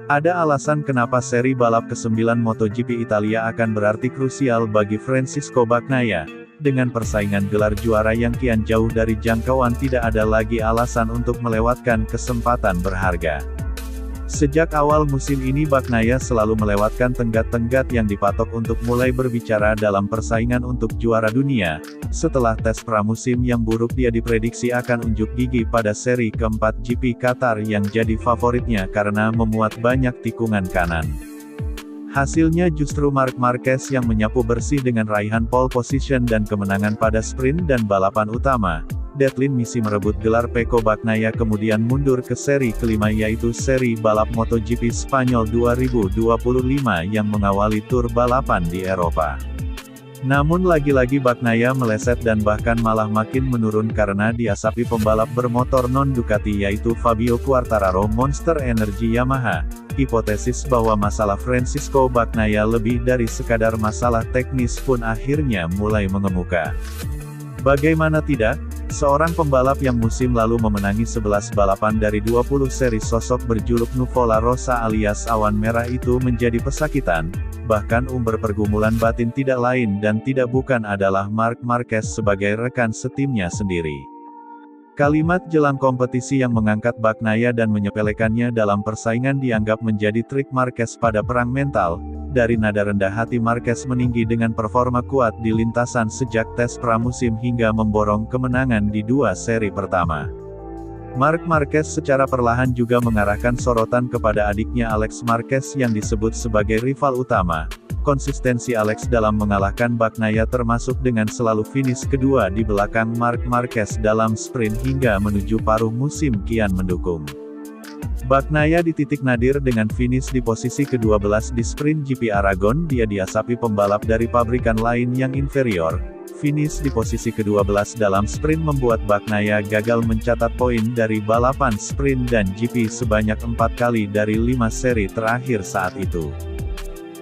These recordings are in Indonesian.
Ada alasan kenapa seri balap ke-9 MotoGP Italia akan berarti krusial bagi Francisco Bagnaia. Dengan persaingan gelar juara yang kian jauh dari jangkauan, tidak ada lagi alasan untuk melewatkan kesempatan berharga. Sejak awal musim ini Bagnaia selalu melewatkan tenggat-tenggat yang dipatok untuk mulai berbicara dalam persaingan untuk juara dunia. Setelah tes pramusim yang buruk, dia diprediksi akan unjuk gigi pada seri keempat GP Qatar yang jadi favoritnya karena memuat banyak tikungan kanan. Hasilnya justru Marc Marquez yang menyapu bersih dengan raihan pole position dan kemenangan pada sprint dan balapan utama. Deadline misi merebut gelar Pecco Bagnaia kemudian mundur ke seri kelima, yaitu seri balap MotoGP Spanyol 2025 yang mengawali tur balapan di Eropa. Namun lagi-lagi Bagnaia meleset dan bahkan malah makin menurun karena diasapi pembalap bermotor non-Ducati yaitu Fabio Quartararo Monster Energy Yamaha. Hipotesis bahwa masalah Francisco Bagnaia lebih dari sekadar masalah teknis pun akhirnya mulai mengemuka. Bagaimana tidak? Seorang pembalap yang musim lalu memenangi 11 balapan dari 20 seri, sosok berjuluk Nuvola Rossa alias awan merah itu menjadi pesakitan. Bahkan pergumulan batin tidak lain dan tidak bukan adalah Marc Marquez sebagai rekan setimnya sendiri. Kalimat jelang kompetisi yang mengangkat Bagnaia dan menyepelekannya dalam persaingan dianggap menjadi trik Marquez pada perang mental. Dari nada rendah hati Marquez meninggi dengan performa kuat di lintasan sejak tes pramusim hingga memborong kemenangan di dua seri pertama. Marc Marquez secara perlahan juga mengarahkan sorotan kepada adiknya Alex Marquez yang disebut sebagai rival utama. Konsistensi Alex dalam mengalahkan Bagnaia termasuk dengan selalu finish kedua di belakang Marc Marquez dalam sprint hingga menuju paruh musim kian mendukung. Bagnaia di titik nadir dengan finish di posisi ke-12 di sprint GP Aragon. Dia diasapi pembalap dari pabrikan lain yang inferior. Finish di posisi ke-12 dalam sprint membuat Bagnaia gagal mencatat poin dari balapan sprint dan GP sebanyak 4 kali dari 5 seri terakhir saat itu.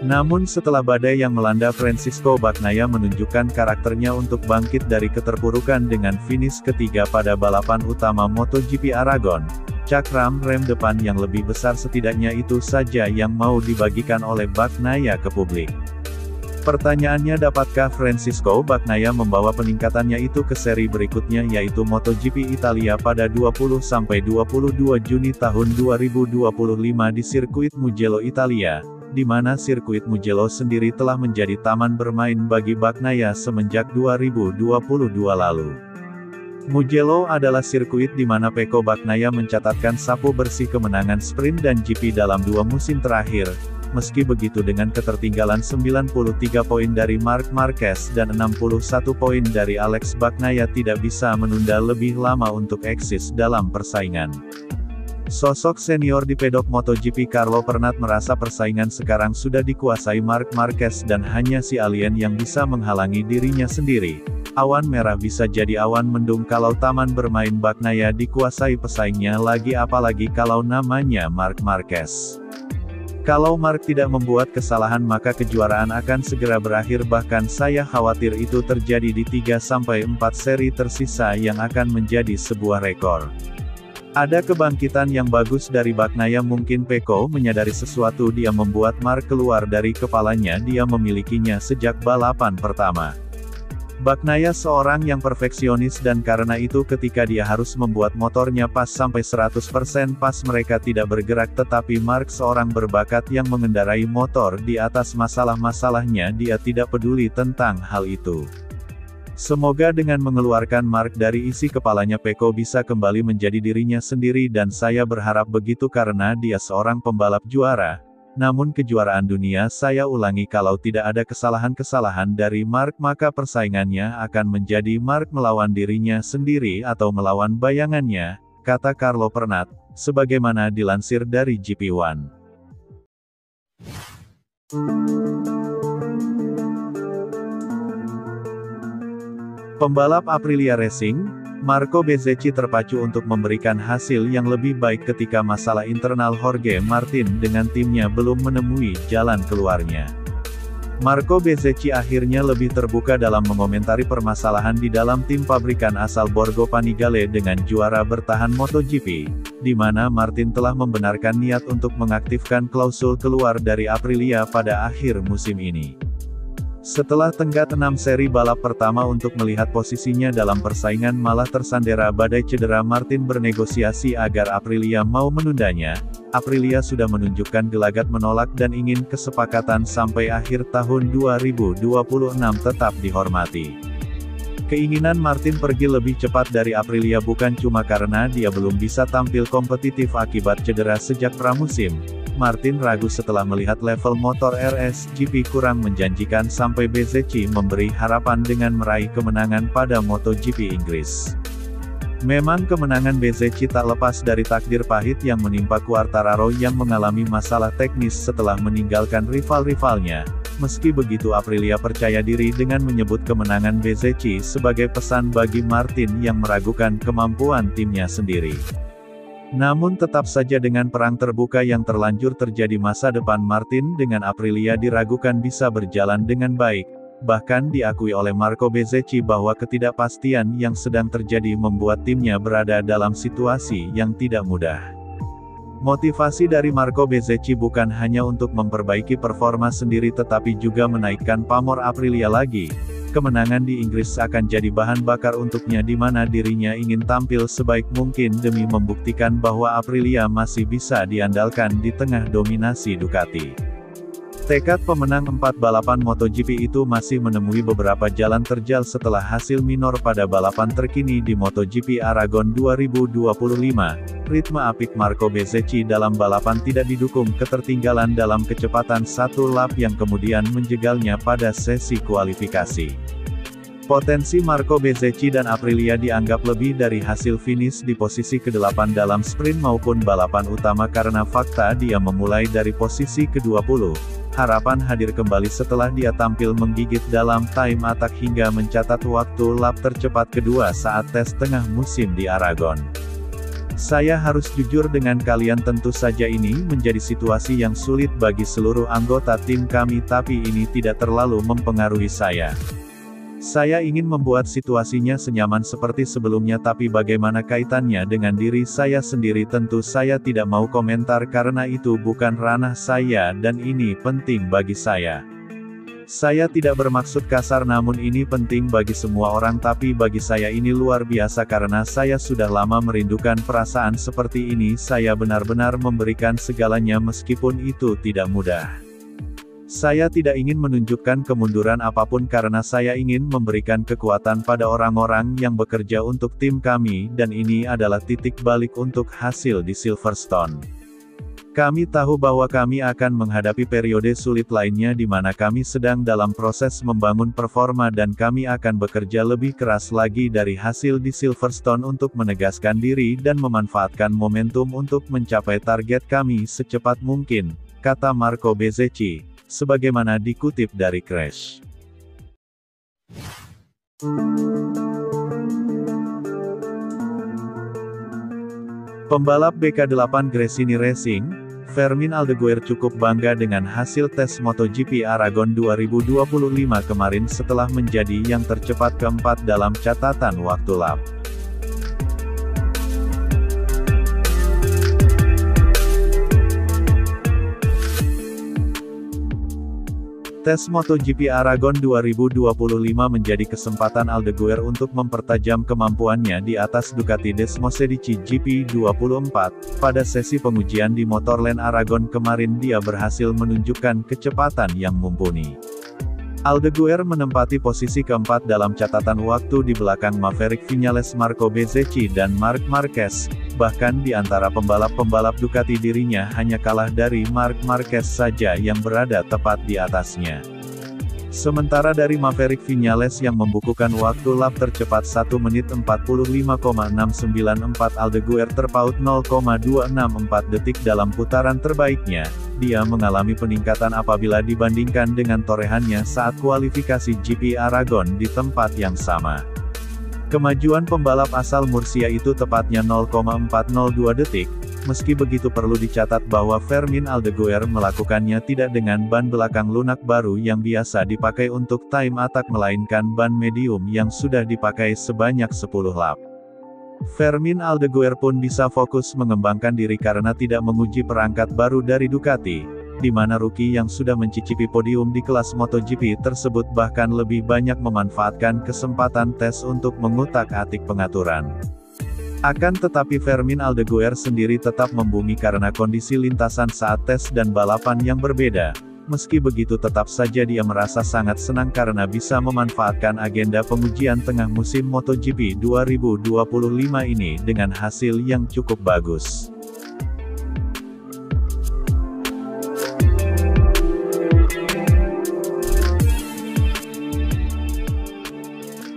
Namun setelah badai yang melanda, Francisco Bagnaia menunjukkan karakternya untuk bangkit dari keterpurukan dengan finish ketiga pada balapan utama MotoGP Aragon. Cakram rem depan yang lebih besar setidaknya itu saja yang mau dibagikan oleh Bagnaia ke publik. Pertanyaannya, dapatkah Francisco Bagnaia membawa peningkatannya itu ke seri berikutnya yaitu MotoGP Italia pada 20-22 Juni tahun 2025 di sirkuit Mugello Italia, di mana sirkuit Mugello sendiri telah menjadi taman bermain bagi Bagnaia semenjak 2022 lalu. Mugello adalah sirkuit di mana Pecco Bagnaia mencatatkan sapu bersih kemenangan sprint dan GP dalam 2 musim terakhir. Meski begitu, dengan ketertinggalan 93 poin dari Marc Marquez dan 61 poin dari Alex, Bagnaia tidak bisa menunda lebih lama untuk eksis dalam persaingan. Sosok senior di pedok MotoGP Carlo Pernat merasa persaingan sekarang sudah dikuasai Marc Marquez dan hanya si alien yang bisa menghalangi dirinya sendiri. Awan merah bisa jadi awan mendung kalau taman bermain Bagnaia dikuasai pesaingnya lagi, apalagi kalau namanya Marc Marquez. Kalau Marc tidak membuat kesalahan maka kejuaraan akan segera berakhir, bahkan saya khawatir itu terjadi di 3-4 seri tersisa yang akan menjadi sebuah rekor. Ada kebangkitan yang bagus dari Bagnaia, mungkin Pecco menyadari sesuatu, dia membuat Marc keluar dari kepalanya, dia memilikinya sejak balapan pertama. Bagnaia seorang yang perfeksionis dan karena itu ketika dia harus membuat motornya pas sampai 100% pas mereka tidak bergerak, tetapi Marc seorang berbakat yang mengendarai motor di atas masalah-masalahnya, dia tidak peduli tentang hal itu. Semoga dengan mengeluarkan Marc dari isi kepalanya Pecco bisa kembali menjadi dirinya sendiri, dan saya berharap begitu karena dia seorang pembalap juara. Namun kejuaraan dunia, saya ulangi, kalau tidak ada kesalahan-kesalahan dari Marc maka persaingannya akan menjadi Marc melawan dirinya sendiri atau melawan bayangannya, kata Carlo Pernat, sebagaimana dilansir dari GP1. Pembalap Aprilia Racing, Marco Bezzecchi terpacu untuk memberikan hasil yang lebih baik ketika masalah internal Jorge Martin dengan timnya belum menemui jalan keluarnya. Marco Bezzecchi akhirnya lebih terbuka dalam mengomentari permasalahan di dalam tim pabrikan asal Borgo Panigale dengan juara bertahan MotoGP, di mana Martin telah membenarkan niat untuk mengaktifkan klausul keluar dari Aprilia pada akhir musim ini. Setelah tenggat 6 seri balap pertama untuk melihat posisinya dalam persaingan malah tersandera badai cedera, Martin bernegosiasi agar Aprilia mau menundanya. Aprilia sudah menunjukkan gelagat menolak dan ingin kesepakatan sampai akhir tahun 2026 tetap dihormati. Keinginan Martin pergi lebih cepat dari Aprilia bukan cuma karena dia belum bisa tampil kompetitif akibat cedera sejak pramusim. Martin ragu setelah melihat level motor RS GP kurang menjanjikan sampai Bezzecchi memberi harapan dengan meraih kemenangan pada MotoGP Inggris. Memang kemenangan Bezzecchi tak lepas dari takdir pahit yang menimpa Quartararo yang mengalami masalah teknis setelah meninggalkan rival-rivalnya. Meski begitu, Aprilia percaya diri dengan menyebut kemenangan Bezzecchi sebagai pesan bagi Martin yang meragukan kemampuan timnya sendiri. Namun tetap saja dengan perang terbuka yang terlanjur terjadi, masa depan Martin dengan Aprilia diragukan bisa berjalan dengan baik. Bahkan diakui oleh Marco Bezzecchi bahwa ketidakpastian yang sedang terjadi membuat timnya berada dalam situasi yang tidak mudah. Motivasi dari Marco Bezzecchi bukan hanya untuk memperbaiki performa sendiri tetapi juga menaikkan pamor Aprilia lagi. Kemenangan di Inggris akan jadi bahan bakar untuknya di mana dirinya ingin tampil sebaik mungkin demi membuktikan bahwa Aprilia masih bisa diandalkan di tengah dominasi Ducati. Tekad pemenang 4 balapan MotoGP itu masih menemui beberapa jalan terjal setelah hasil minor pada balapan terkini di MotoGP Aragon 2025. Ritme apik Marco Bezzecchi dalam balapan tidak didukung ketertinggalan dalam kecepatan satu lap yang kemudian menjegalnya pada sesi kualifikasi. Potensi Marco Bezzecchi dan Aprilia dianggap lebih dari hasil finish di posisi ke-8 dalam sprint maupun balapan utama karena fakta dia memulai dari posisi ke-20. Harapan hadir kembali setelah dia tampil menggigit dalam time attack hingga mencatat waktu lap tercepat kedua saat tes tengah musim di Aragon. Saya harus jujur dengan kalian, tentu saja ini menjadi situasi yang sulit bagi seluruh anggota tim kami, tapi ini tidak terlalu mempengaruhi saya. Saya ingin membuat situasinya senyaman seperti sebelumnya, tapi bagaimana kaitannya dengan diri saya sendiri tentu saya tidak mau komentar karena itu bukan ranah saya dan ini penting bagi saya. Saya tidak bermaksud kasar namun ini penting bagi semua orang, tapi bagi saya ini luar biasa karena saya sudah lama merindukan perasaan seperti ini. Saya benar-benar memberikan segalanya meskipun itu tidak mudah. Saya tidak ingin menunjukkan kemunduran apapun karena saya ingin memberikan kekuatan pada orang-orang yang bekerja untuk tim kami dan ini adalah titik balik untuk hasil di Silverstone. Kami tahu bahwa kami akan menghadapi periode sulit lainnya di mana kami sedang dalam proses membangun performa dan kami akan bekerja lebih keras lagi dari hasil di Silverstone untuk menegaskan diri dan memanfaatkan momentum untuk mencapai target kami secepat mungkin, kata Marco Bezzecchi. Sebagaimana dikutip dari Crash. Pembalap BK8 Gresini Racing, Fermin Aldeguer cukup bangga dengan hasil tes MotoGP Aragon 2025 kemarin setelah menjadi yang tercepat keempat dalam catatan waktu lap. Tes MotoGP Aragon 2025 menjadi kesempatan Aldeguer untuk mempertajam kemampuannya di atas Ducati Desmosedici GP24. Pada sesi pengujian di Motorland Aragon kemarin dia berhasil menunjukkan kecepatan yang mumpuni. Aldeguer menempati posisi keempat dalam catatan waktu di belakang Maverick Viñales, Marco Bezzecchi dan Marc Marquez. Bahkan di antara pembalap-pembalap Ducati dirinya hanya kalah dari Marc Marquez saja yang berada tepat di atasnya. Sementara dari Maverick Viñales yang membukukan waktu lap tercepat 1 menit 45,694, Aldeguer terpaut 0,264 detik dalam putaran terbaiknya. Dia mengalami peningkatan apabila dibandingkan dengan torehannya saat kualifikasi GP Aragon di tempat yang sama. Kemajuan pembalap asal Murcia itu tepatnya 0,402 detik. Meski begitu perlu dicatat bahwa Fermin Aldeguer melakukannya tidak dengan ban belakang lunak baru yang biasa dipakai untuk time attack melainkan ban medium yang sudah dipakai sebanyak 10 lap. Fermin Aldeguer pun bisa fokus mengembangkan diri karena tidak menguji perangkat baru dari Ducati, di mana rookie yang sudah mencicipi podium di kelas MotoGP tersebut bahkan lebih banyak memanfaatkan kesempatan tes untuk mengutak-atik pengaturan. Akan tetapi Fermin Aldeguer sendiri tetap membumi karena kondisi lintasan saat tes dan balapan yang berbeda. Meski begitu tetap saja dia merasa sangat senang karena bisa memanfaatkan agenda pengujian tengah musim MotoGP 2025 ini dengan hasil yang cukup bagus.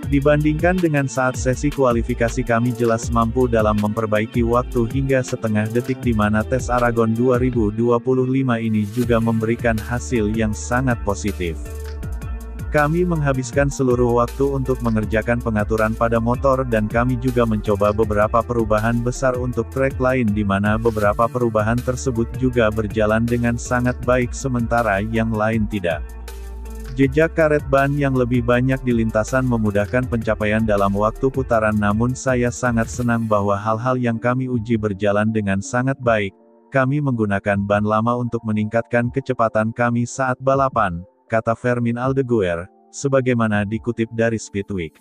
Dibandingkan dengan saat sesi kualifikasi kami jelas mampu dalam memperbaiki waktu hingga setengah detik di mana tes Aragon 2025 ini juga memberikan hasil yang sangat positif. Kami menghabiskan seluruh waktu untuk mengerjakan pengaturan pada motor dan kami juga mencoba beberapa perubahan besar untuk trek lain di mana beberapa perubahan tersebut juga berjalan dengan sangat baik sementara yang lain tidak. Jejak karet ban yang lebih banyak di lintasan memudahkan pencapaian dalam waktu putaran namun saya sangat senang bahwa hal-hal yang kami uji berjalan dengan sangat baik. Kami menggunakan ban lama untuk meningkatkan kecepatan kami saat balapan, kata Fermin Aldeguer, sebagaimana dikutip dari Speedweek.